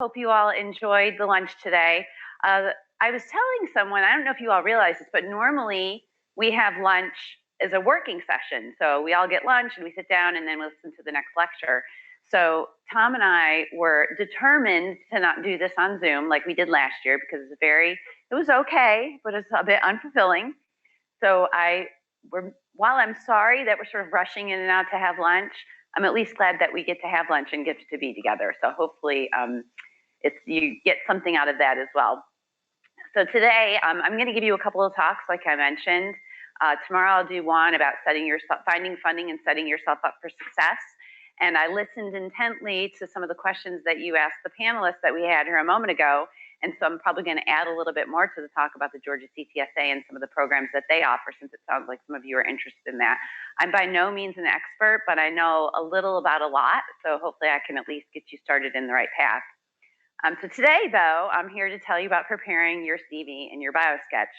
Hope you all enjoyed the lunch today. I was telling someone, I don't know if you all realize this, but normally we have lunch as a working session. So we all get lunch and we sit down and then we listen to the next lecture. So Tom and I were determined to not do this on Zoom like we did last year because it was okay, but it's a bit unfulfilling. So while I'm sorry that we're sort of rushing in and out to have lunch, I'm at least glad that we get to have lunch and get to be together. So hopefully you get something out of that as well. So today I'm going to give you a couple of talks, like I mentioned. Tomorrow I'll do one about finding funding and setting yourself up for success. And I listened intently to some of the questions that you asked the panelists that we had here a moment ago. And so I'm probably going to add a little bit more to the talk about the Georgia CTSA and some of the programs that they offer, since it sounds like some of you are interested in that. I'm by no means an expert, but I know a little about a lot. So hopefully I can at least get you started in the right path. So today, though, I'm here to tell you about preparing your CV and your Biosketch.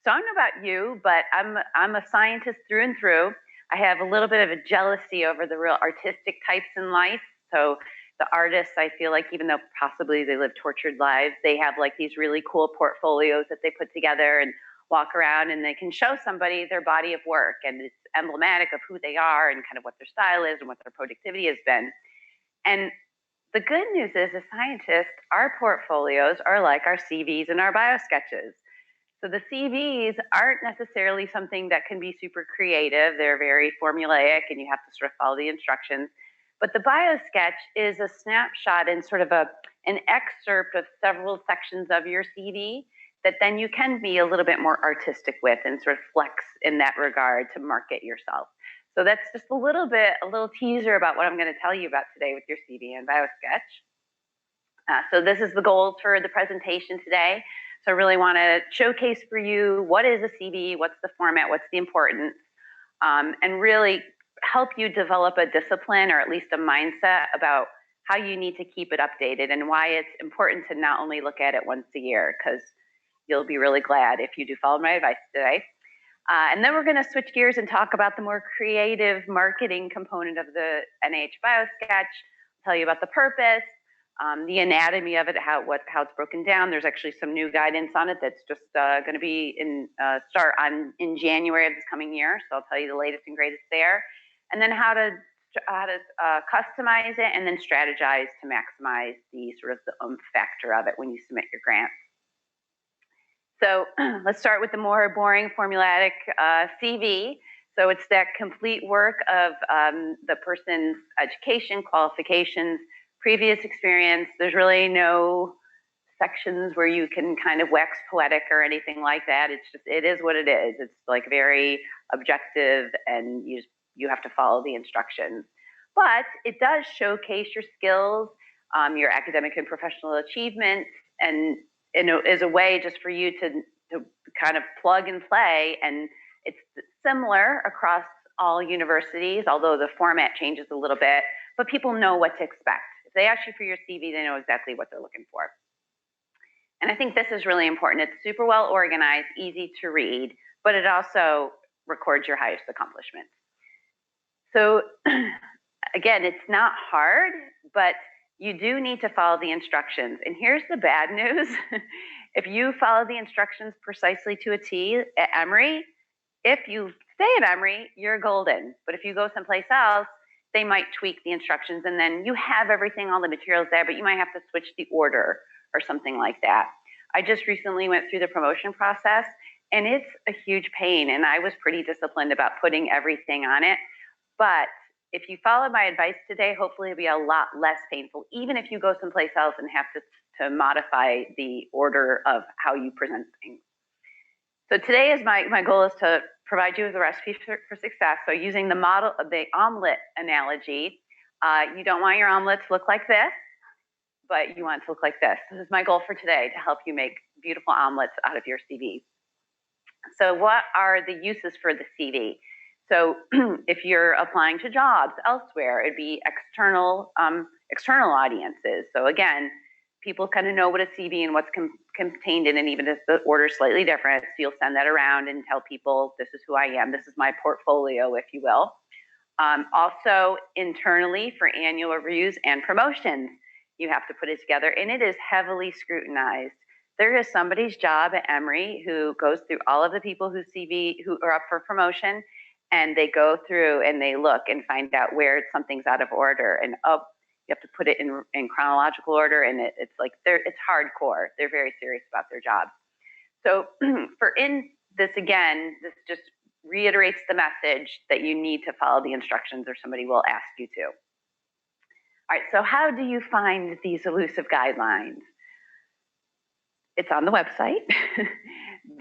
So I don't know about you, but I'm a scientist through and through. I have a little bit of a jealousy over the real artistic types in life. So the artists, I feel like, even though possibly they live tortured lives, they have like these really cool portfolios that they put together and walk around, and they can show somebody their body of work, and it's emblematic of who they are and kind of what their style is and what their productivity has been. And the good news is, as scientists, our portfolios are like our CVs and our biosketches. So the CVs aren't necessarily something that can be super creative. They're very formulaic and you have to sort of follow the instructions. But the biosketch is a snapshot and sort of an excerpt of several sections of your CV that then you can be a little bit more artistic with and sort of flex in that regard to market yourself. So that's just a little teaser about what I'm going to tell you about today with your CV and Biosketch. So this is the goals for the presentation today. So I really want to showcase for you what is a CV, what's the format, what's the importance, and really help you develop a discipline or at least a mindset about how you need to keep it updated and why it's important to not only look at it once a year, because you'll be really glad if you do follow my advice today. And then we're going to switch gears and talk about the more creative marketing component of the NIH Biosketch, tell you about the purpose, the anatomy of it, how it's broken down. There's actually some new guidance on it that's just going to be start in January of this coming year. So I'll tell you the latest and greatest there. And then how to customize it and then strategize to maximize the sort of the factor of it when you submit your grant. So let's start with the more boring formulaic CV. So it's that complete work of the person's education, qualifications, previous experience. There's really no sections where you can kind of wax poetic or anything like that. It is what it is. It's like very objective, and you have to follow the instructions. But it does showcase your skills, your academic and professional achievements, and is a way just for you to kind of plug and play. And it's similar across all universities, although the format changes a little bit, but people know what to expect. If they ask you for your CV, they know exactly what they're looking for. And I think this is really important. It's super well organized, easy to read, but it also records your highest accomplishments. So again, it's not hard, but you do need to follow the instructions. And here's the bad news. If you follow the instructions precisely to a T at Emory, if you stay at Emory, you're golden. But if you go someplace else, they might tweak the instructions, and then you have everything, all the materials there, but you might have to switch the order or something like that. I just recently went through the promotion process, and it's a huge pain, and I was pretty disciplined about putting everything on it. But if you follow my advice today, hopefully it'll be a lot less painful, even if you go someplace else and have to modify the order of how you present things. So today is my goal is to provide you with a recipe for success. So using the omelet analogy, you don't want your omelet to look like this, but you want it to look like this. This is my goal for today, to help you make beautiful omelets out of your CV. So what are the uses for the CV? So if you're applying to jobs elsewhere, it'd be external audiences. So again, people kind of know what a CV and what's contained in it, even if the order is slightly different. So you'll send that around and tell people, this is who I am. This is my portfolio, if you will. Also internally for annual reviews and promotions. You have to put it together, and it is heavily scrutinized. There is somebody's job at Emory who goes through all of the people who are up for promotion, and they go through and they look and find out where something's out of order, and you have to put it in chronological order, and it's like it's hardcore. They're very serious about their job. So this just reiterates the message that you need to follow the instructions or somebody will ask you to. All right, so how do you find these elusive guidelines? It's on the website.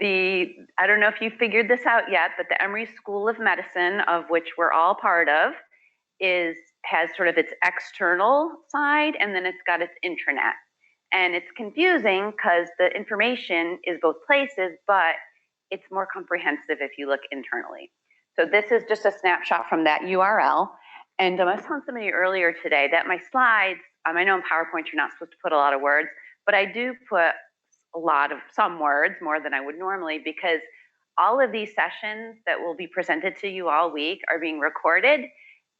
I don't know if you figured this out yet, but the Emory School of Medicine, of which we're all part of, has sort of its external side, and then it's got its intranet. And it's confusing because the information is both places, but it's more comprehensive if you look internally. So this is just a snapshot from that URL. And I was telling somebody earlier today that my slides, I know in PowerPoint you're not supposed to put a lot of words, but I do put some words, more than I would normally, because all of these sessions that will be presented to you all week are being recorded,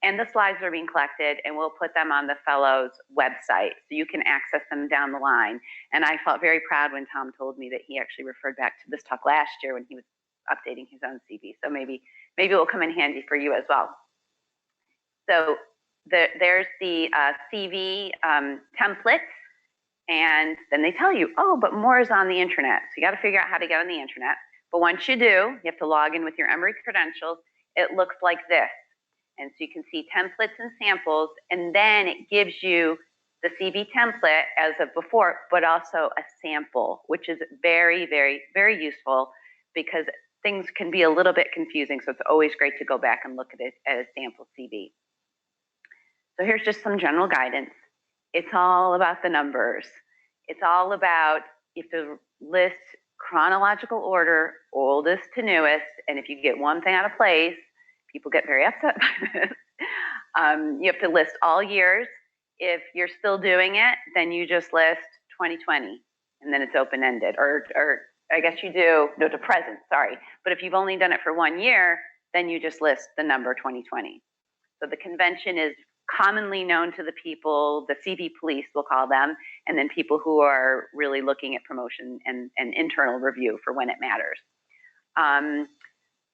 and the slides are being collected, and we'll put them on the Fellows website so you can access them down the line. And I felt very proud when Tom told me that he actually referred back to this talk last year when he was updating his own CV. So maybe it will come in handy for you as well. So there's the CV templates, and then they tell you, oh, but more is on the internet. So you got to figure out how to get on the internet. But once you do, you have to log in with your Emory credentials. It looks like this. And so you can see templates and samples, and then it gives you the CV template as of before, but also a sample, which is very, very, very useful because things can be a little bit confusing. So it's always great to go back and look at it as a sample CV. So here's just some general guidance. It's all about the numbers. It's all about, you have to list chronological order, oldest to newest, and if you get one thing out of place, people get very upset by this. You have to list all years. If you're still doing it, then you just list 2020, and then it's open-ended. Or I guess you do, no, to present, sorry. But if you've only done it for 1 year, then you just list the number 2020. So the convention is commonly known to the people, the CV police, we'll call them, and then people who are really looking at promotion and internal review for when it matters.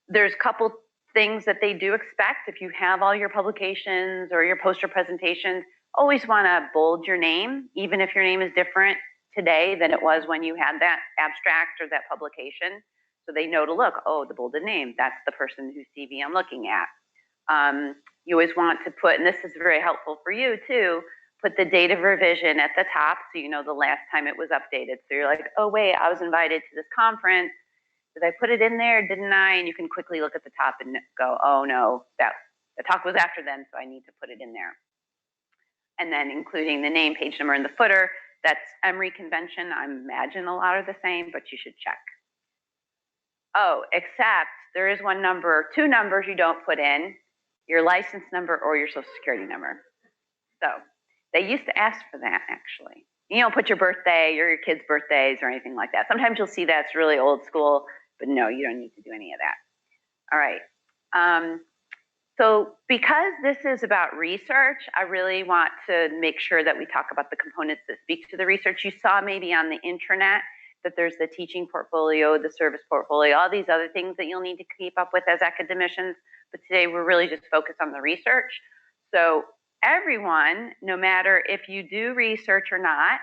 There's a couple things that they do expect. If you have all your publications or your poster presentations, always want to bold your name, even if your name is different today than it was when you had that abstract or that publication. So they know to look, oh, the bolded name, that's the person whose CV I'm looking at. You always want to put, and this is very helpful for you too, put the date of revision at the top so you know the last time it was updated. So you're like, oh wait, I was invited to this conference. Did I put it in there? Didn't I? And you can quickly look at the top and go, oh no, the talk was after then, so I need to put it in there. And then including the name, page number, and the footer. That's Emory Convention. I imagine a lot are the same, but you should check. Oh, except there is one number, two numbers you don't put in, your license number or your social security number. So they used to ask for that, actually. You don't put your birthday or your kids' birthdays or anything like that. Sometimes you'll see that's really old school, but no, you don't need to do any of that. All right. So because this is about research, I really want to make sure that we talk about the components that speak to the research. You saw maybe on the intranet that there's the teaching portfolio, the service portfolio, all these other things that you'll need to keep up with as academicians. But today we're really just focused on the research. So everyone, no matter if you do research or not,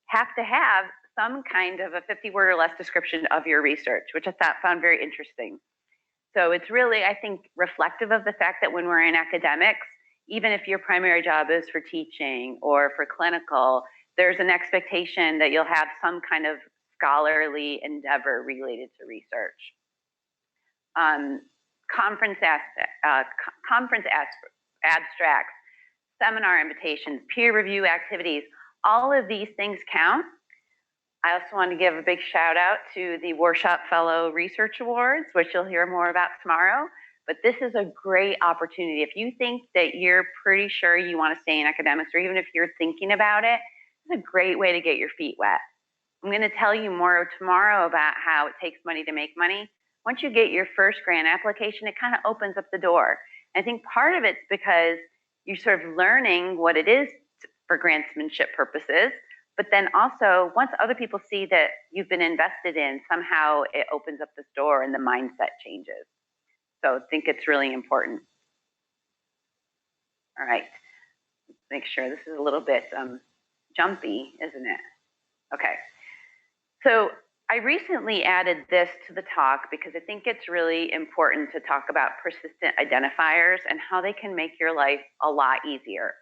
have to have some kind of a 50-word or less description of your research, which I found very interesting. So it's really, I think, reflective of the fact that when we're in academics, even if your primary job is for teaching or for clinical, there's an expectation that you'll have some kind of scholarly endeavor related to research. Conference abstracts, seminar invitations, peer review activities, all of these things count. I also want to give a big shout out to the Workshop Fellow Research Awards, which you'll hear more about tomorrow. But this is a great opportunity. If you think that you're pretty sure you want to stay in academics, or even if you're thinking about it, it's a great way to get your feet wet. I'm going to tell you more tomorrow about how it takes money to make money. Once you get your first grant application, it kind of opens up the door. I think part of it's because you're sort of learning what it is for grantsmanship purposes. But then also, once other people see that you've been invested in, somehow it opens up this door and the mindset changes. So I think it's really important. All right, let's make sure this is a little bit jumpy, isn't it? Okay, so I recently added this to the talk because I think it's really important to talk about persistent identifiers and how they can make your life a lot easier.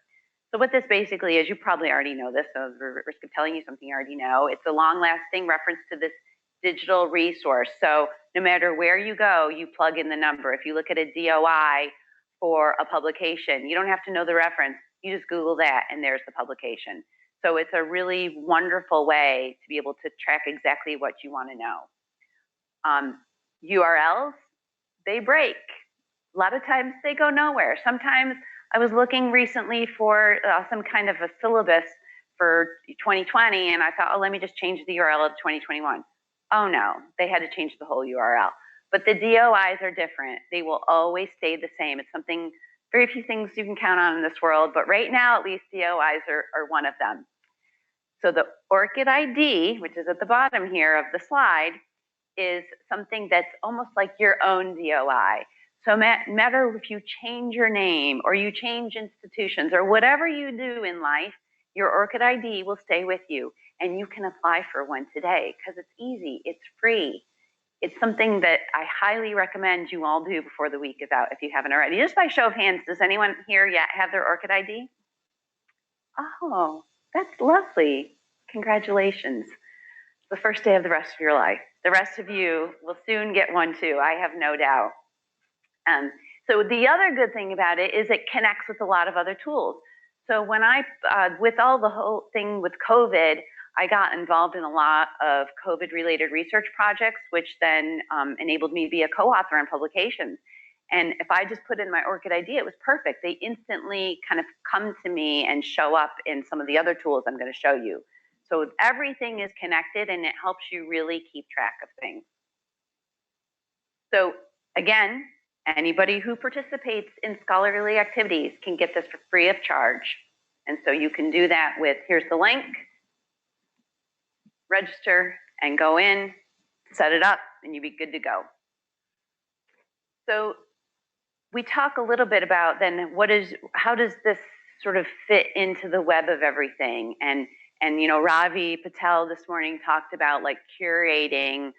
So what this basically is, you probably already know this, so the risk of telling you something you already know, it's a long-lasting reference to this digital resource. So no matter where you go, you plug in the number. If you look at a DOI for a publication, you don't have to know the reference. You just Google that, and there's the publication. So it's a really wonderful way to be able to track exactly what you want to know. URLs, they break. A lot of times they go nowhere. Sometimes I was looking recently for some kind of a syllabus for 2020, and I thought, oh, let me just change the URL of 2021. Oh no, they had to change the whole URL. But the DOIs are different. They will always stay the same. It's something, very few things you can count on in this world, but right now at least DOIs are one of them. So the ORCID ID, which is at the bottom here of the slide, is something that's almost like your own DOI. So no matter if you change your name or you change institutions or whatever you do in life, your ORCID ID will stay with you, and you can apply for one today because it's easy, it's free. It's something that I highly recommend you all do before the week is out if you haven't already. Just by show of hands, does anyone here yet have their ORCID ID? Oh, that's lovely. Congratulations. It's the first day of the rest of your life. The rest of you will soon get one too, I have no doubt. So the other good thing about it is it connects with a lot of other tools. So when with all the whole thing with COVID, I got involved in a lot of COVID-related research projects, which then enabled me to be a co-author on publications. And if I just put in my ORCID ID, it was perfect. They instantly kind of come to me and show up in some of the other tools I'm going to show you. So everything is connected, and it helps you really keep track of things. So again, anybody who participates in scholarly activities can get this for free of charge. And so you can do that with, here's the link, register and go in, set it up, and you'll be good to go. So we talk a little bit about then how does this sort of fit into the web of everything? And you know, Ravi Patel this morning talked about like curating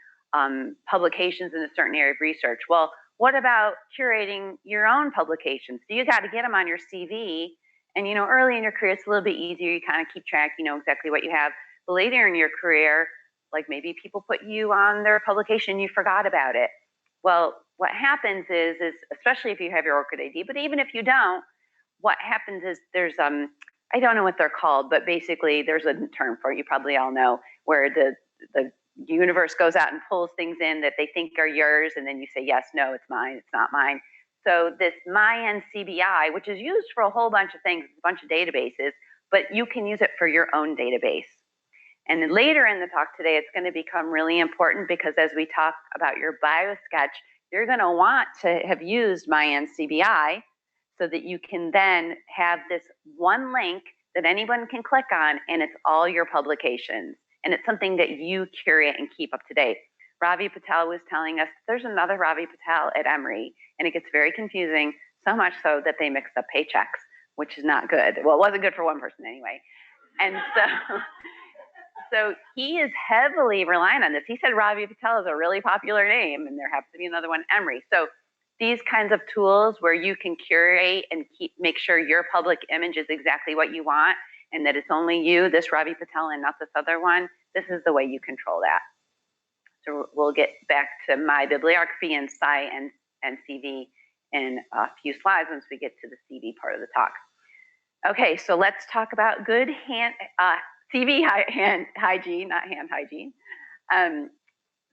publications in a certain area of research. Well, what about curating your own publications? So you got to get them on your CV. And you know, early in your career, it's a little bit easier. You kind of keep track, you know exactly what you have. But later in your career, like maybe people put you on their publication, you forgot about it. Well, what happens is especially if you have your ORCID ID, but even if you don't, what happens is there's I don't know what they're called, but basically there's a term for it, you probably all know, where the universe goes out and pulls things in that they think are yours, and then you say, yes, no, it's mine, it's not mine. So this MyNCBI, which is used for a whole bunch of things, a bunch of databases, but you can use it for your own database. And then later in the talk today, it's going to become really important because as we talk about your Biosketch, you're going to want to have used MyNCBI so that you can then have this one link that anyone can click on, and it's all your publications. And it's something that you curate and keep up to date. Ravi Patel was telling us there's another Ravi Patel at Emory, and it gets very confusing, so much so that they mixed up paychecks, which is not good. Well, it wasn't good for one person anyway. And so he is heavily relying on this. He said Ravi Patel is a really popular name, and there happens to be another one, Emory. So these kinds of tools where you can curate and make sure your public image is exactly what you want, and that it's only you, this Ravi Patel, and not this other one, this is the way you control that. So we'll get back to my bibliography and Sci and CV in a few slides once we get to the CV part of the talk. Okay, so let's talk about good CV hand hygiene, not hand hygiene.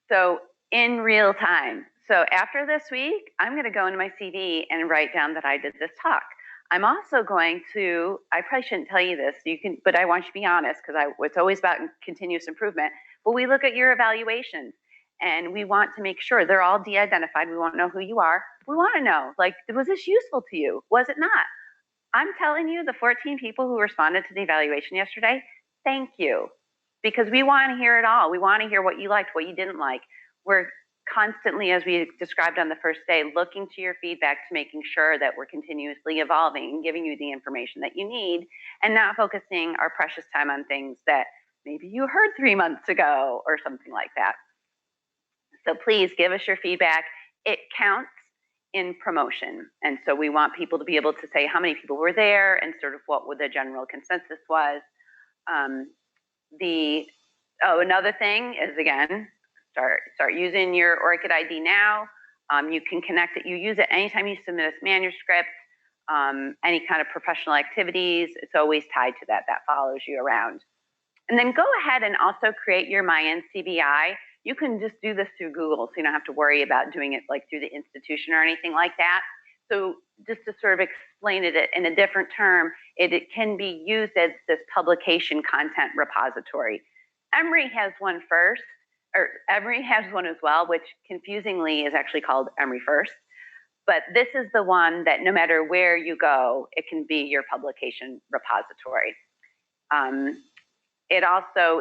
So in real time. So after this week, I'm going to go into my CV and write down that I did this talk. I'm also going to, I probably shouldn't tell you this, but I want you to be honest because it's always about continuous improvement. But we look at your evaluations and we want to make sure they're all de-identified. We won't know who you are. We want to know, like, was this useful to you? Was it not? I'm telling you, the 14 people who responded to the evaluation yesterday, thank you. Because we want to hear it all. We want to hear what you liked, what you didn't like. We're constantly, as we described on the first day, looking to your feedback to making sure that we're continuously evolving and giving you the information that you need and not focusing our precious time on things that maybe you heard 3 months ago or something like that. So please give us your feedback. It counts in promotion. And so we want people to be able to say how many people were there and sort of what the general consensus was. Another thing is, again, start using your ORCID ID now. You can connect it. You use it anytime you submit a manuscript, any kind of professional activities. It's always tied to that. That follows you around. And then go ahead and also create your MyNCBI. You can just do this through Google, so you don't have to worry about doing it like through the institution or anything like that. So just to sort of explain it in a different term, it can be used as this publication content repository. Emory has one first, or Emory has one as well, which confusingly is actually called Emory First. But this is the one that no matter where you go, it can be your publication repository. It also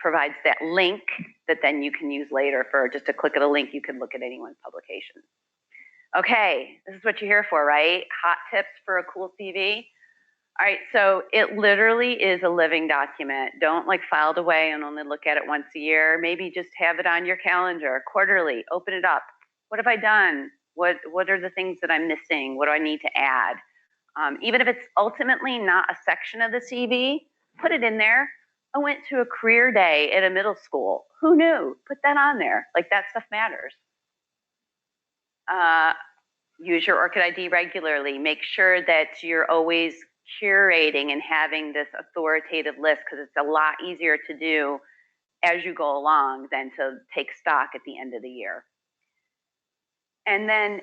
provides that link that then you can use later for just to click at a link, you can look at anyone's publications. Okay, this is what you're here for, right? Hot tips for a cool CV. All right, so it literally is a living document. Don't like file it away and only look at it once a year. Maybe just have it on your calendar quarterly, open it up. What have I done? What are the things that I'm missing? What do I need to add? Even if it's ultimately not a section of the CV, put it in there. I went to a career day at a middle school. Who knew? Put that on there. Like that stuff matters. Use your ORCID ID regularly. Make sure that you're always curating and having this authoritative list because it's a lot easier to do as you go along than to take stock at the end of the year. And then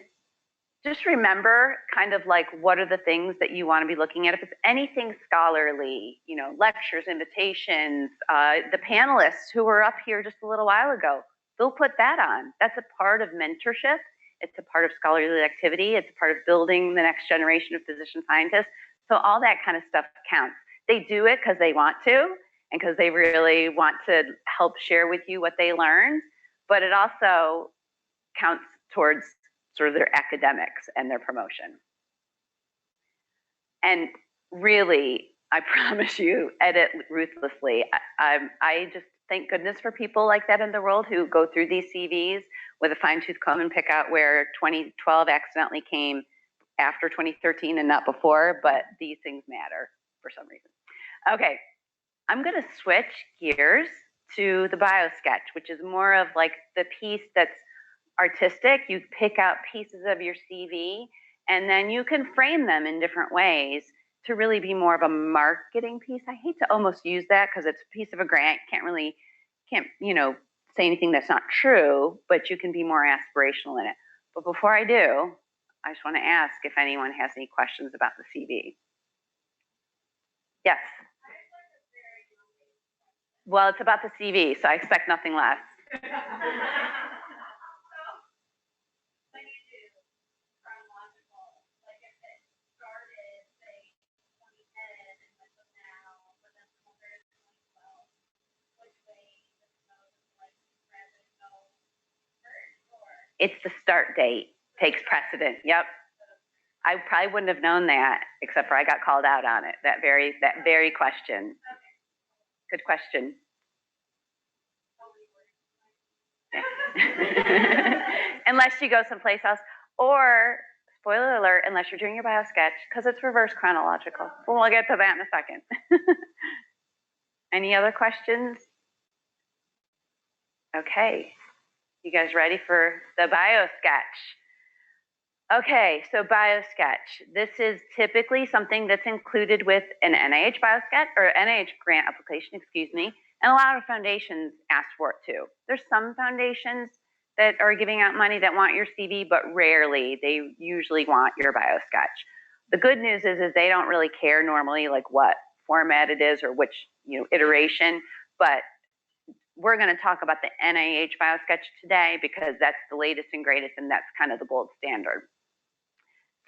just remember kind of like what are the things that you want to be looking at. If it's anything scholarly, you know, lectures, invitations, the panelists who were up here just a little while ago, they'll put that on. That's a part of mentorship. It's a part of scholarly activity. It's a part of building the next generation of physician scientists. So all that kind of stuff counts. They do it because they want to and because they really want to help share with you what they learned, but it also counts towards sort of their academics and their promotion. And really, I promise you, edit ruthlessly. I just thank goodness for people like that in the world who go through these CVs with a fine-tooth comb and pick out where 2012 accidentally came after 2013 and not before, but these things matter for some reason. Okay, I'm gonna switch gears to the Biosketch, which is more of like the piece that's artistic. You pick out pieces of your CV and then you can frame them in different ways to really be more of a marketing piece. I hate to almost use that because it's a piece of a grant. Can't you know, say anything that's not true, but you can be more aspirational in it. But before I do, I just want to ask if anyone has any questions about the CV. Yes. Well, it's about the CV, so I expect nothing less. It's the start date takes precedent. Yep. I probably wouldn't have known that except for I got called out on it. That very question. Good question. Unless you go someplace else, or spoiler alert, unless you're doing your Biosketch, because it's reverse chronological. But we'll get to that in a second. Any other questions? Okay, you guys ready for the Biosketch? Okay, so Biosketch. This is typically something that's included with an NIH Biosketch or NIH grant application, excuse me, and a lot of foundations ask for it too. There's some foundations that are giving out money that want your CV, but rarely. They usually want your Biosketch. The good news is they don't really care normally like what format it is or which iteration, but we're going to talk about the NIH Biosketch today because that's the latest and greatest and that's kind of the gold standard.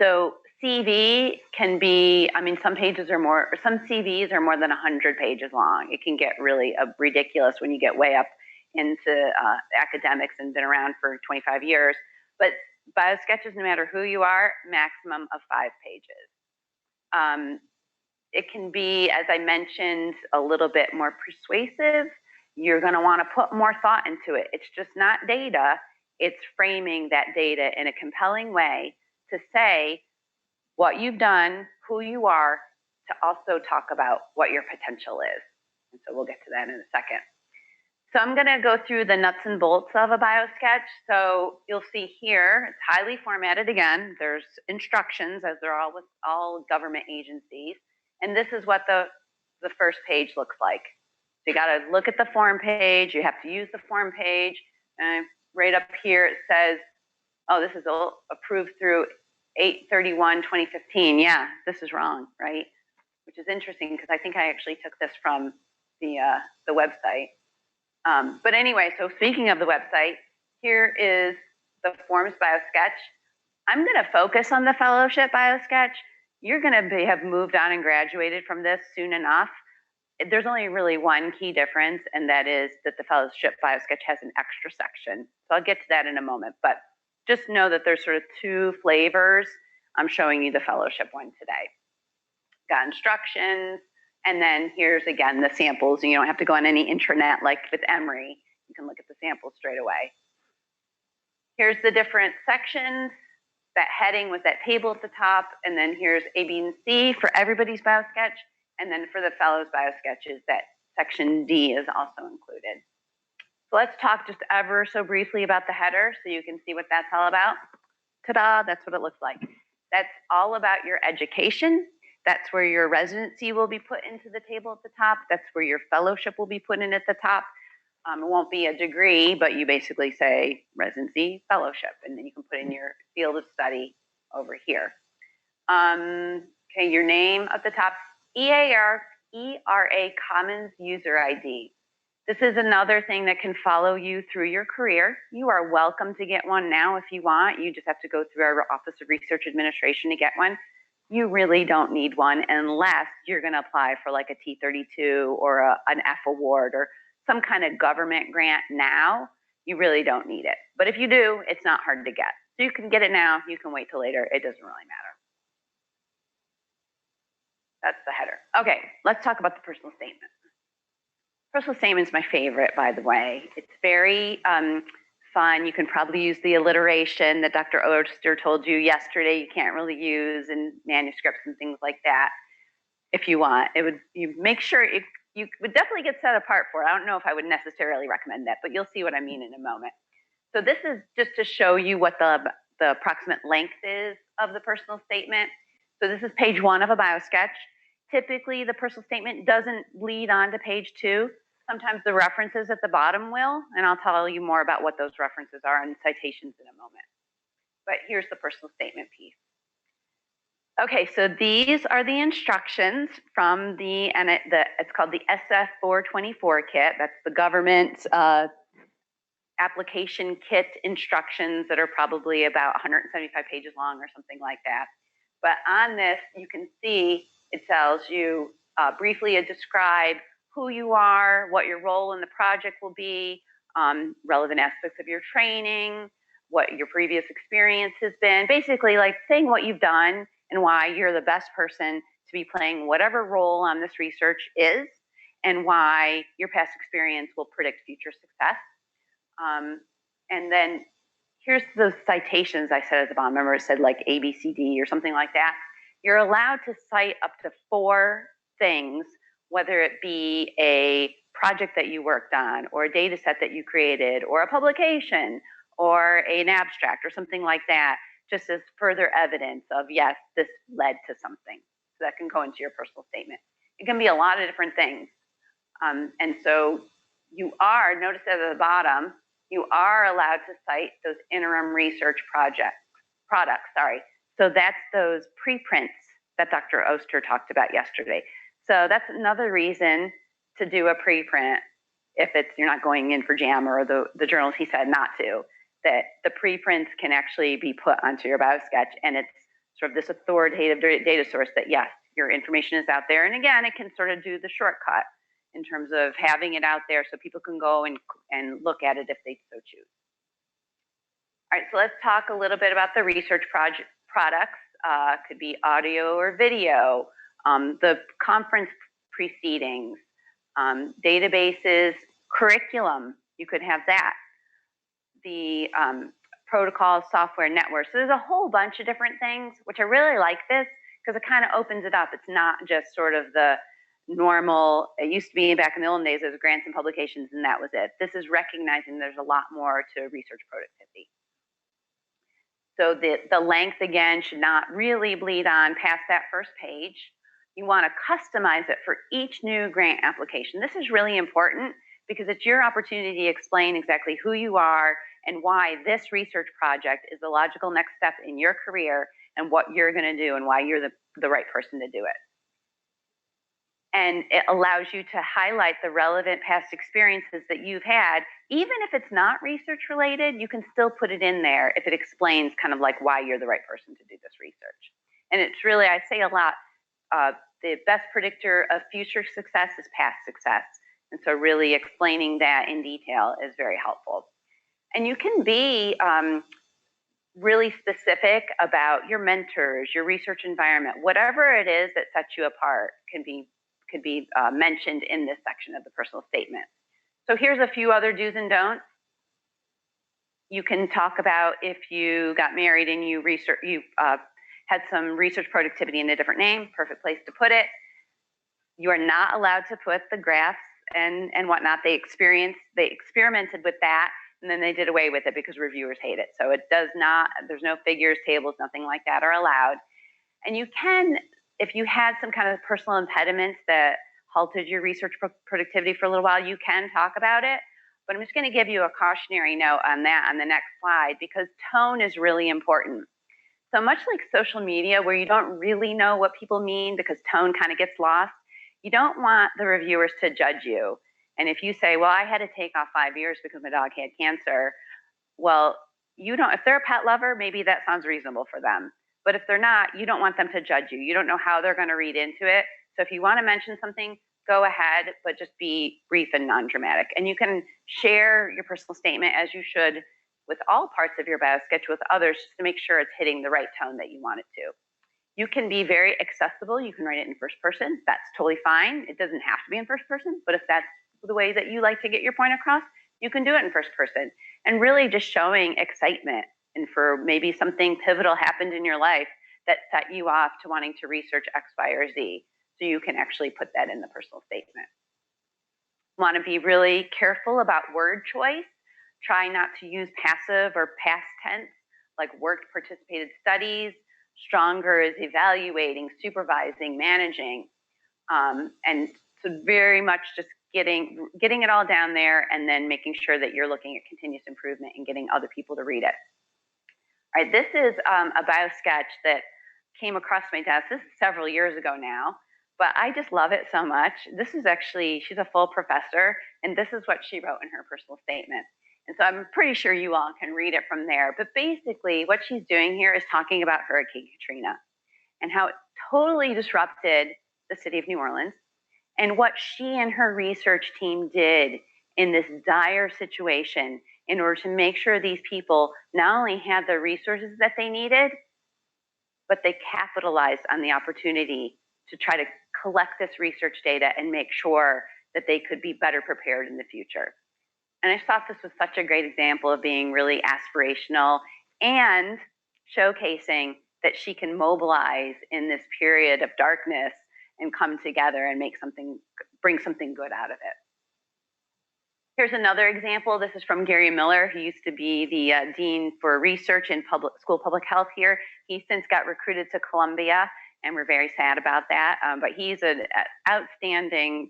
So CV can be, I mean, some pages are more, some CVs are more than 100 pages long. It can get really ridiculous when you get way up into academics and been around for 25 years. But biosketches, no matter who you are, maximum of 5 pages. It can be, as I mentioned, a little bit more persuasive. You're going to want to put more thought into it. It's just not data. It's framing that data in a compelling way to say what you've done, who you are, to also talk about what your potential is. And so we'll get to that in a second. So I'm going to go through the nuts and bolts of a biosketch. So you'll see here, it's highly formatted again. There's instructions, as there are with all government agencies. And this is what the first page looks like. So you got to look at the form page. You have to use the form page. And right up here it says, oh, this is approved through 8/31/2015. Yeah, this is wrong, right? Which is interesting because I think I actually took this from the website. But anyway, so speaking of the website, here is the Forms Biosketch. I'm going to focus on the Fellowship Biosketch. You're going to have moved on and graduated from this soon enough. There's only really one key difference, and that is that the Fellowship Biosketch has an extra section. So I'll get to that in a moment, but just know that there's sort of 2 flavors. I'm showing you the Fellowship one today. Got instructions, and then here's again the samples. You don't have to go on any intranet like with Emory. You can look at the samples straight away. Here's the different sections. That heading with that table at the top, and then here's A, B, and C for everybody's biosketch, and then for the fellows biosketches, that section D is also included. So let's talk just ever so briefly about the header so you can see what that's all about. Ta-da, that's what it looks like. That's all about your education. That's where your residency will be put into the table at the top. That's where your fellowship will be put in at the top. It won't be a degree, but you basically say residency, fellowship, and then you can put in your field of study over here. Okay, your name at the top, ERA Commons User ID. This is another thing that can follow you through your career. You are welcome to get one now if you want. You just have to go through our Office of Research Administration to get one. You really don't need one unless you're going to apply for like a T32 or an F award or some kind of government grant now. You really don't need it. But if you do, it's not hard to get. So you can get it now. You can wait till later. It doesn't really matter. That's the header. Okay, let's talk about the personal statement. Personal statement's my favorite, by the way. It's very fun. You can probably use the alliteration that Dr. Oster told you yesterday you can't really use in manuscripts and things like that if you want. You make sure you would definitely get set apart for it. I don't know if I would necessarily recommend that, but you'll see what I mean in a moment. So this is just to show you what the approximate length is of the personal statement. So this is page 1 of a biosketch. Typically, the personal statement doesn't lead on to page 2. Sometimes the references at the bottom will, and I'll tell you more about what those references are and citations in a moment. But here's the personal statement piece. Okay, so these are the instructions from it's called the SF424 kit. That's the government application kit instructions that are probably about 175 pages long or something like that. But on this, you can see it tells you briefly describe who you are, what your role in the project will be, relevant aspects of your training, what your previous experience has been, basically like saying what you've done and why you're the best person to be playing whatever role on this research is, and why your past experience will predict future success. And then here's the citations I said at the bottom. Remember it said like A, B, C, D or something like that. You're allowed to cite up to 4 things, whether it be a project that you worked on or a data set that you created or a publication or an abstract or something like that, just as further evidence of, yes, this led to something. So that can go into your personal statement. It can be a lot of different things. And so you are, notice at the bottom, you are allowed to cite those interim research products. So that's those preprints that Dr. Oster talked about yesterday. So that's another reason to do a preprint if you're not going in for JAMA or the journals he said not to, that the preprints can actually be put onto your biosketch, and it's sort of this authoritative data source that, yes, your information is out there. And again, it can sort of do the shortcut in terms of having it out there so people can go and look at it if they so choose. All right, so let's talk a little bit about the research products. Could be audio or video, the conference proceedings, databases, curriculum, you could have that. The protocols, software, networks. So there's a whole bunch of different things, which I really like this because it kind of opens it up. It's not just sort of the normal, it used to be back in the old days, there's grants and publications and that was it. This is recognizing there's a lot more to research productivity. So the length, again, should not really bleed on past that first page. You want to customize it for each new grant application. This is really important because it's your opportunity to explain exactly who you are and why this research project is the logical next step in your career and what you're going to do and why you're the right person to do it. And it allows you to highlight the relevant past experiences that you've had. Even if it's not research related, you can still put it in there if it explains kind of like why you're the right person to do this research. And it's really, I say a lot, the best predictor of future success is past success. And so really explaining that in detail is very helpful. And you can be really specific about your mentors, your research environment, whatever it is that sets you apart could be mentioned in this section of the personal statement. So here's a few other do's and don'ts. You can talk about if you got married and you had some research productivity in a different name, perfect place to put it. You are not allowed to put the graphs and whatnot. They experimented with that and then they did away with it because reviewers hate it. So it does not, there's no figures, tables, nothing like that are allowed. And you can, if you had some kind of personal impediments that halted your research productivity for a little while, you can talk about it. But I'm just going to give you a cautionary note on that on the next slide because tone is really important. So much like social media where you don't really know what people mean because tone kind of gets lost, you don't want the reviewers to judge you. And if you say, well, I had to take off 5 years because my dog had cancer, well, you don't, if they're a pet lover, maybe that sounds reasonable for them. But if they're not, you don't want them to judge you. You don't know how they're going to read into it. So if you want to mention something, go ahead, but just be brief and non-dramatic. And you can share your personal statement as you should with all parts of your Biosketch with others just to make sure it's hitting the right tone that you want it to. You can be very accessible. You can write it in first person. That's totally fine. It doesn't have to be in first person, but if that's the way that you like to get your point across, you can do it in first person. And really just showing excitement and for maybe something pivotal happened in your life that set you off to wanting to research X, Y, or Z. So you can actually put that in the personal statement. Want to be really careful about word choice. Try not to use passive or past tense, like worked, participated, studies. Stronger is evaluating, supervising, managing. And so very much just getting it all down there and then making sure that you're looking at continuous improvement and getting other people to read it. All right, this is a Biosketch that came across my desk. This is several years ago now, but I just love it so much. This is actually, she's a full professor, and this is what she wrote in her personal statement. And so I'm pretty sure you all can read it from there. But basically, what she's doing here is talking about Hurricane Katrina and how it totally disrupted the city of New Orleans and what she and her research team did in this dire situation in order to make sure these people not only had the resources that they needed, but they capitalized on the opportunity to try to collect this research data and make sure that they could be better prepared in the future. And I thought this was such a great example of being really aspirational and showcasing that she can mobilize in this period of darkness and come together and make something, bring something good out of it. Here's another example. This is from Gary Miller, who used to be the Dean for Research in School of Public Health here. He since got recruited to Columbia, and we're very sad about that. But he's an outstanding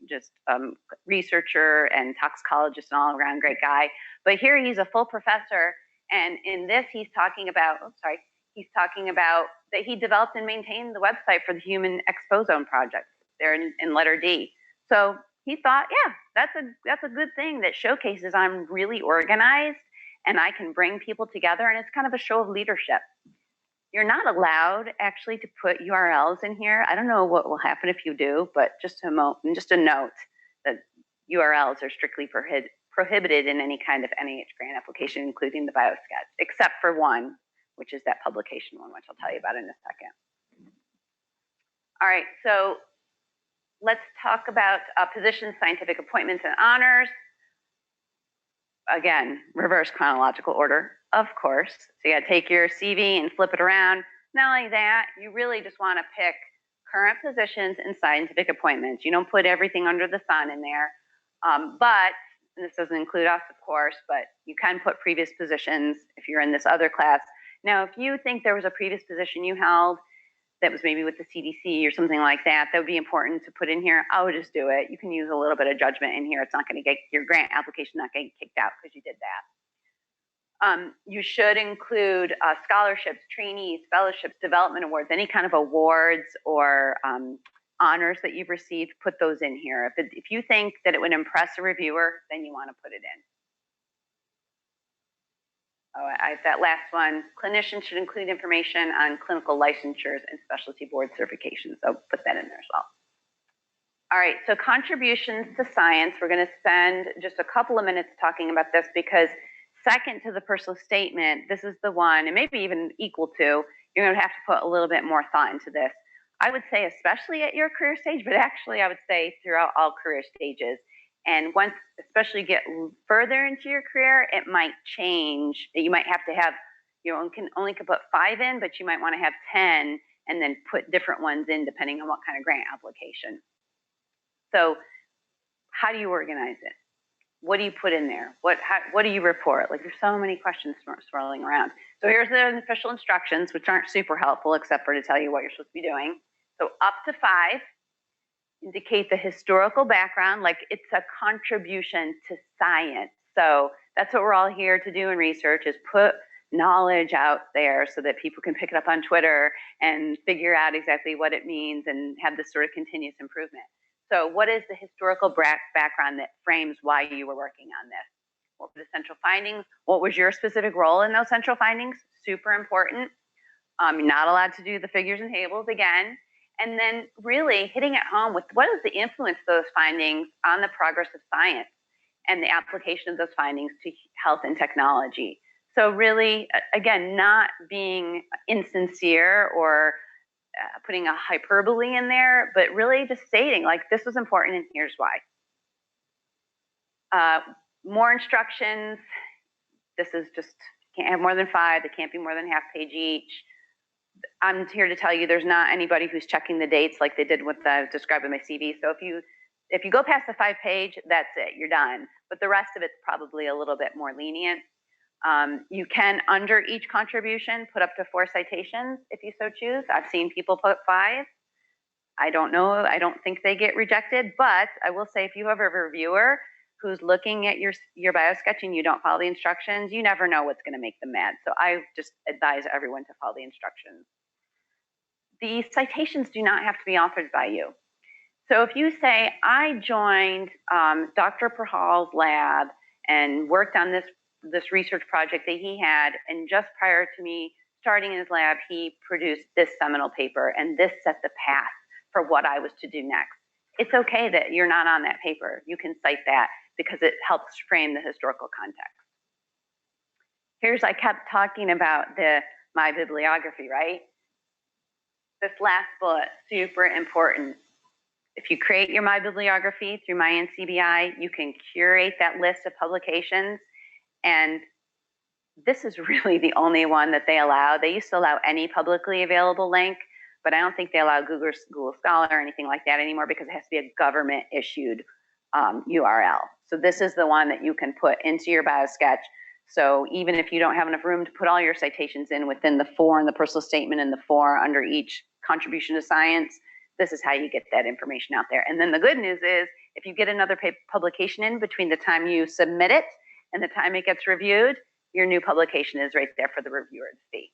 researcher and toxicologist and all-around great guy. But here he's a full professor, and in this he's talking about, he's talking about that he developed and maintained the website for the Human Exposome Project there in letter D. So he thought, yeah, that's a good thing that showcases I'm really organized and I can bring people together, and it's kind of a show of leadership. You're not allowed actually to put URLs in here. I don't know what will happen if you do, but just a note that URLs are strictly prohibited in any kind of NIH grant application, including the Biosketch, except for one, which is that publication one, which I'll tell you about in a second. All right, so let's talk about positions, scientific appointments, and honors. Again, reverse chronological order, of course. So you gotta take your CV and flip it around. Not only that, you really just wanna pick current positions and scientific appointments. You don't put everything under the sun in there. But, and this doesn't include us, of course, but you can put previous positions if you're in this other class. Now, if you think there was a previous position you held that was maybe with the CDC or something like that, that would be important to put in here, I would just do it. You can use a little bit of judgment in here. It's not going to get your grant application not getting kicked out because you did that. You should include scholarships, trainees, fellowships, development awards, any kind of awards or honors that you've received, put those in here. If you think that it would impress a reviewer, then you want to put it in. Oh, that last one, clinicians should include information on clinical licensures and specialty board certifications. So put that in there as well. All right, so contributions to science. We're going to spend just a couple of minutes talking about this because second to the personal statement, this is the one, and maybe even equal to, you're going to have to put a little bit more thought into this. I would say especially at your career stage, but actually I would say throughout all career stages. And once, especially get further into your career, it might change. You might have to have, you only can put 5 in, but you might want to have 10 and then put different ones in depending on what kind of grant application. So how do you organize it? What do you put in there? What do you report? Like there's so many questions swirling around. So here's the official instructions, which aren't super helpful except for to tell you what you're supposed to be doing. So up to 5. Indicate the historical background, like it's a contribution to science. So that's what we're all here to do in research, is put knowledge out there so that people can pick it up on Twitter and figure out exactly what it means and have this sort of continuous improvement. So what is the historical background that frames why you were working on this? What were the central findings? What was your specific role in those central findings? Super important. You're not allowed to do the figures and tables again. And then really hitting it home with what is the influence of those findings on the progress of science and the application of those findings to health and technology. So really, again, not being insincere or putting a hyperbole in there, but really just stating like this was important and here's why. More instructions. This is just, can't have more than 5. They can't be more than half page each. I'm here to tell you there's not anybody who's checking the dates like they did with the described in my CV. So if you go past the 5 page, that's it, you're done. But the rest of it's probably a little bit more lenient. You can, under each contribution, put up to 4 citations if you so choose. I've seen people put 5. I don't know, I don't think they get rejected, but I will say if you have a reviewer who's looking at your Biosketch and you don't follow the instructions, you never know what's going to make them mad. So I just advise everyone to follow the instructions. The citations do not have to be authored by you. So if you say, I joined Dr. Prahal's lab and worked on this research project that he had, and just prior to me starting in his lab, he produced this seminal paper, and this set the path for what I was to do next. It's okay that you're not on that paper. You can cite that because it helps frame the historical context. I kept talking about my bibliography, right? This last bullet, super important. If you create your My Bibliography through My NCBI, you can curate that list of publications. And this is really the only one that they allow. They used to allow any publicly available link, but I don't think they allow Google Scholar or anything like that anymore because it has to be a government issued URL. So this is the one that you can put into your Biosketch. So even if you don't have enough room to put all your citations in within the 4 in the personal statement and the 4 under each contribution to science, this is how you get that information out there. And then the good news is if you get another publication in between the time you submit it and the time it gets reviewed, your new publication is right there for the reviewer to see.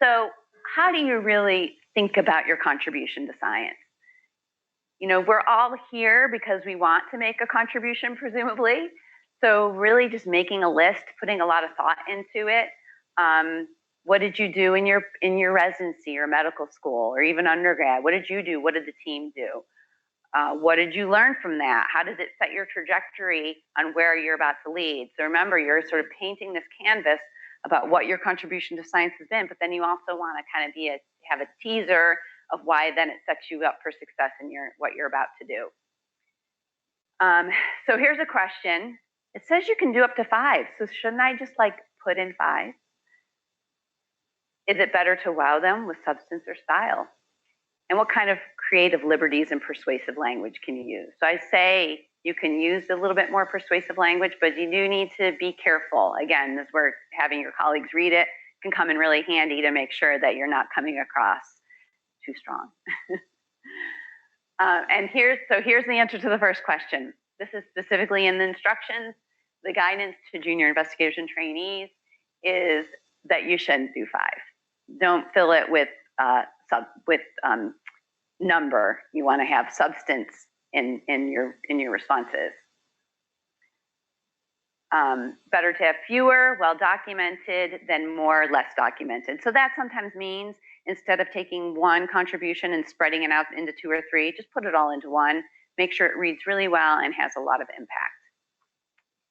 So how do you really think about your contribution to science? You know, we're all here because we want to make a contribution, presumably. So really just making a list, putting a lot of thought into it. What did you do in your residency or medical school or even undergrad? What did you do? What did the team do? What did you learn from that? How does it set your trajectory on where you're about to lead? So remember, you're sort of painting this canvas about what your contribution to science has been, but then you also want to kind of have a teaser of why then it sets you up for success in what you're about to do. So here's a question. It says you can do up to 5. So shouldn't I just like put in 5? Is it better to wow them with substance or style? And what kind of creative liberties and persuasive language can you use? So I say you can use a little bit more persuasive language, but you do need to be careful. Again, this is where having your colleagues read it can come in really handy to make sure that you're not coming across too strong. And here's the answer to the first question. This is specifically in the instructions. The guidance to junior investigation trainees is that you shouldn't do 5. Don't fill it with number. You want to have substance in your responses. Better to have fewer, well documented, than more, less documented. So that sometimes means instead of taking one contribution and spreading it out into 2 or 3, just put it all into one. Make sure it reads really well and has a lot of impact.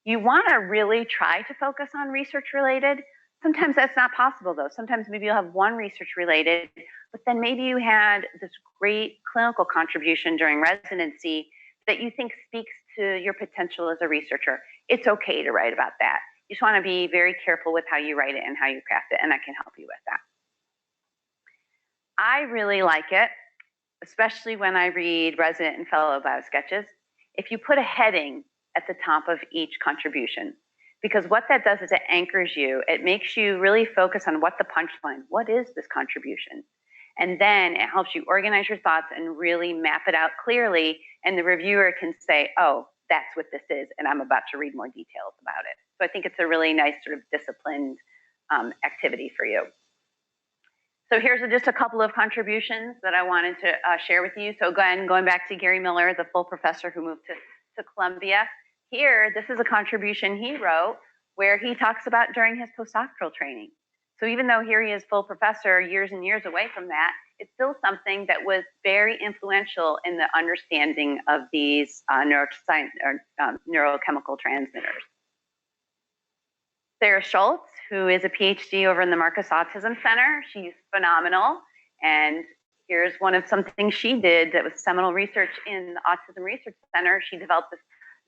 You want to really try to focus on research related. Sometimes that's not possible though. Sometimes maybe you'll have one research related, but then maybe you had this great clinical contribution during residency that you think speaks to your potential as a researcher. It's okay to write about that. You just want to be very careful with how you write it and how you craft it, and I can help you with that. I really like it, especially when I read resident and fellow biosketches, if you put a heading at the top of each contribution. Because what that does is it anchors you. It makes you really focus on what the punchline, what is this contribution? And then it helps you organize your thoughts and really map it out clearly. And the reviewer can say, oh, that's what this is. And I'm about to read more details about it. So I think it's a really nice sort of disciplined activity for you. So here's just a couple of contributions that I wanted to share with you. So again, going back to Gary Miller, the full professor who moved to Columbia. Here, this is a contribution he wrote where he talks about during his postdoctoral training. So even though here he is full professor years and years away from that, it's still something that was very influential in the understanding of these neuroscience or neurochemical transmitters. Sarah Schultz, who is a PhD over in the Marcus Autism Center, she's phenomenal. And here's something she did that was seminal research in the Autism Research Center. She developed this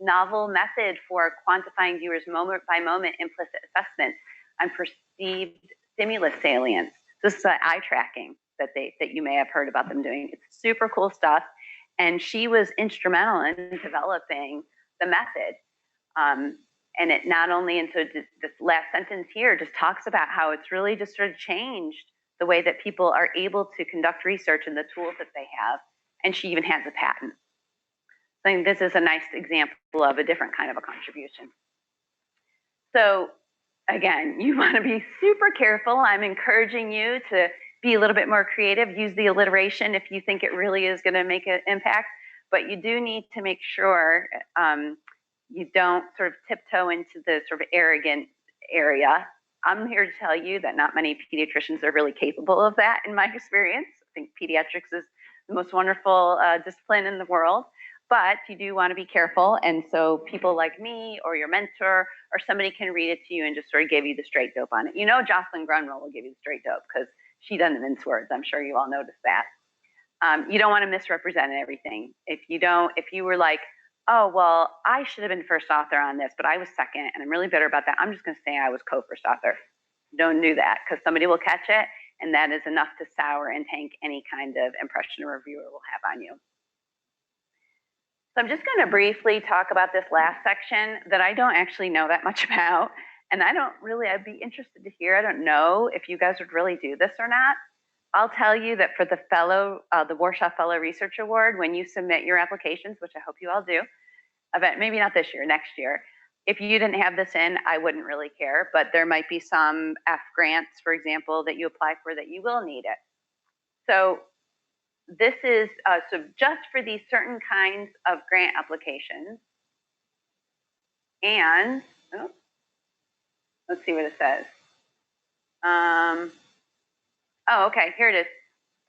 novel method for quantifying viewers' moment-by-moment implicit assessment on perceived stimulus salience. This is eye tracking that you may have heard about them doing. It's super cool stuff, and she was instrumental in developing the method. And it not only, and so this last sentence here just talks about how it's really just sort of changed the way that people are able to conduct research and the tools that they have, and she even has a patent. I think this is a nice example of a different kind of a contribution. So again, you want to be super careful. I'm encouraging you to be a little bit more creative. Use the alliteration if you think it really is going to make an impact. But you do need to make sure you don't sort of tiptoe into the sort of arrogant area. I'm here to tell you that not many pediatricians are really capable of that in my experience. I think pediatrics is the most wonderful discipline in the world. But you do want to be careful, and so people like me or your mentor or somebody can read it to you and just sort of give you the straight dope on it. You know Jocelyn Grunwald will give you the straight dope because she doesn't mince words. I'm sure you all noticed that. You don't want to misrepresent everything. If you were like, oh, well, I should have been first author on this, but I was second, and I'm really bitter about that, I'm just going to say I was co-first author. Don't do that, because somebody will catch it, and that is enough to sour and tank any kind of impression a reviewer will have on you. So I'm just going to briefly talk about this last section that I don't actually know that much about, and I'd be interested to hear. I don't know if you guys would really do this or not. I'll tell you that for the Warsaw Fellow Research Award, when you submit your applications, which I hope you all do, maybe not this year, next year, if you didn't have this in, I wouldn't really care, but there might be some F grants, for example, that you apply for that you will need it. So this is so just for these certain kinds of grant applications. And let's see what it says. Oh, okay, here it is.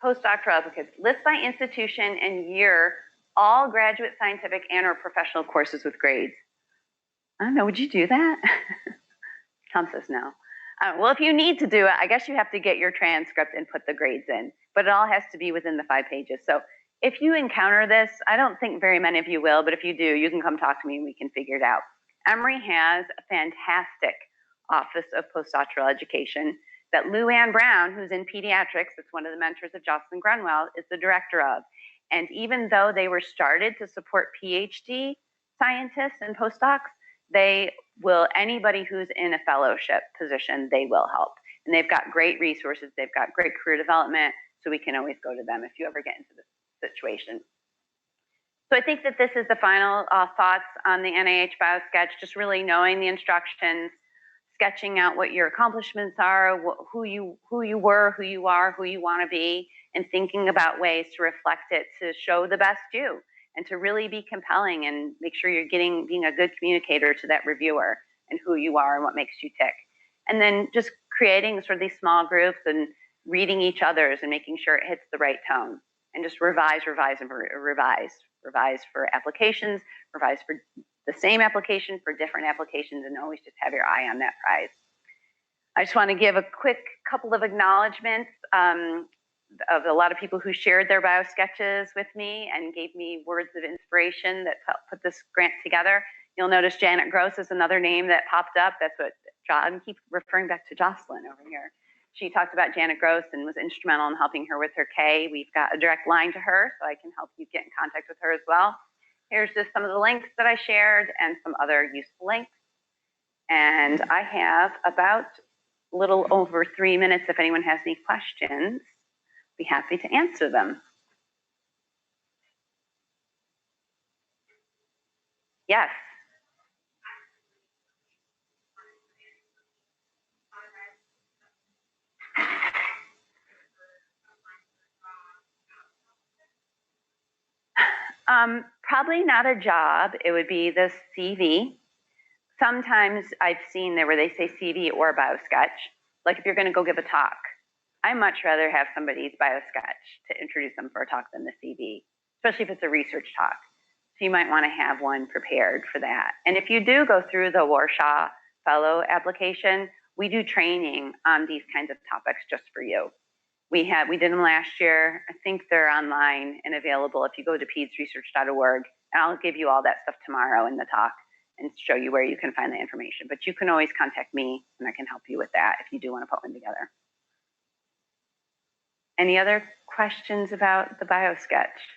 Postdoctoral applicants. List by institution and year all graduate scientific and or professional courses with grades. I don't know, would you do that? Tom says no. Well, if you need to do it, I guess you have to get your transcript and put the grades in, but it all has to be within the 5 pages. So if you encounter this, I don't think very many of you will, but if you do, you can come talk to me and we can figure it out. Emory has a fantastic Office of Postdoctoral Education that Lou Ann Brown, who's in pediatrics, it's one of the mentors of Jocelyn Grunwell, is the director of. And even though they were started to support PhD scientists and postdocs, they will, anybody who's in a fellowship position, they will help. And they've got great resources, they've got great career development, so we can always go to them if you ever get into this situation. So I think that this is the final thoughts on the NIH Biosketch, just really knowing the instructions, sketching out what your accomplishments are, who you were, who you are, who you want to be, and thinking about ways to reflect it to show the best you and to really be compelling and make sure you're being a good communicator to that reviewer and who you are and what makes you tick. And then just creating sort of these small groups and reading each other's and making sure it hits the right tone. And just revise, and revise. Revise for applications, revise for the same application for different applications, and always just have your eye on that prize. I just want to give a quick couple of acknowledgments of a lot of people who shared their biosketches with me and gave me words of inspiration that helped put this grant together. You'll notice Janet Gross is another name that popped up. That's what I keep referring back to Jocelyn over here. She talked about Janet Gross and was instrumental in helping her with her K. We've got a direct line to her, so I can help you get in contact with her as well. Here's just some of the links that I shared and some other useful links. And I have about a little over 3 minutes. If anyone has any questions, be happy to answer them. Yes. Probably not a job. It would be the CV. Sometimes I've seen there where they say CV or Biosketch. Like if you're going to go give a talk, I much rather have somebody's Biosketch to introduce them for a talk than the CV, especially if it's a research talk. So you might want to have one prepared for that. And if you do go through the Warsaw Fellow application, we do training on these kinds of topics just for you. We did them last year. I think they're online and available if you go to pedsresearch.org. And I'll give you all that stuff tomorrow in the talk and show you where you can find the information. But you can always contact me and I can help you with that if you do want to put one together. Any other questions about the Biosketch?